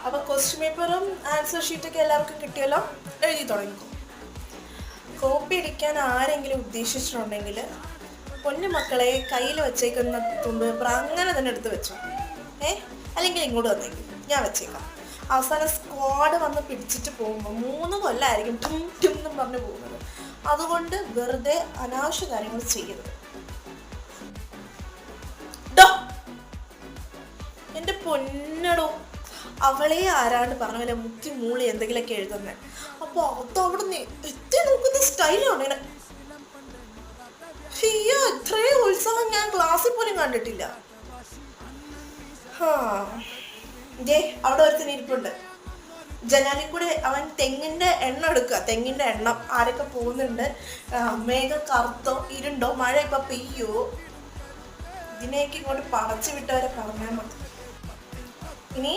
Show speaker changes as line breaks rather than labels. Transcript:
അപ്പോൾ ക്വസ്റ്റ്യൻ പേപ്പറും ആൻസർ ഷീറ്റൊക്കെ എല്ലാവർക്കും കിട്ടിയല്ലോ. എഴുതി തുടങ്ങിക്കോ. കോപ്പി അടിക്കാൻ ആരെങ്കിലും ഉദ്ദേശിച്ചിട്ടുണ്ടെങ്കിൽ പൊന്നു മക്കളെ കയ്യിൽ വെച്ചേക്കുന്ന തുമ്പ് പേപ്പർ അങ്ങനെ തന്നെ എടുത്ത് വെച്ചോ. അല്ലെങ്കിൽ ഇങ്ങോട്ട് വന്നേക്കും, ഞാൻ വെച്ചേക്കാം. അവസാനം സ്ക്വാഡ് വന്ന് പിടിച്ചിട്ട് പോകുമ്പോൾ 3 കൊല്ലമായിരിക്കും ടും ടും എന്നും പറഞ്ഞ് പോകുന്നത്. അതുകൊണ്ട് വെറുതെ അനാവശ്യ കാര്യങ്ങൾ ചെയ്യരുത്. എൻ്റെ പൊന്നടോ, അവളെ ആരാണ്ട് പറഞ്ഞ പോലെ മുക്കി മൂളി എന്തെങ്കിലുമൊക്കെ എഴുതുന്നത്. അപ്പോൾ അതവിടെ നിന്ന് എത്തി നോക്കുന്ന സ്റ്റൈലാണ് ഇങ്ങനെ. ഇത്രയും ഉത്സാഹം ഞാൻ ക്ലാസ്സിൽ പോലും കണ്ടിട്ടില്ല. അവിടെ ഒരുത്തിന് ഇരിപ്പുണ്ട്. ജനാലിൽ കൂടെ അവൻ തെങ്ങിൻ്റെ എണ്ണം എടുക്കുക. തെങ്ങിൻ്റെ എണ്ണം ആരൊക്കെ പോകുന്നുണ്ട്, മേഘം കറുത്തോ ഇരുണ്ടോ, മഴ ഇപ്പം പെയ്യോ, ഇതിനെയൊക്കെ ഇങ്ങോട്ട് പടച്ചു വിട്ടവരെ പറഞ്ഞാൽ മതി.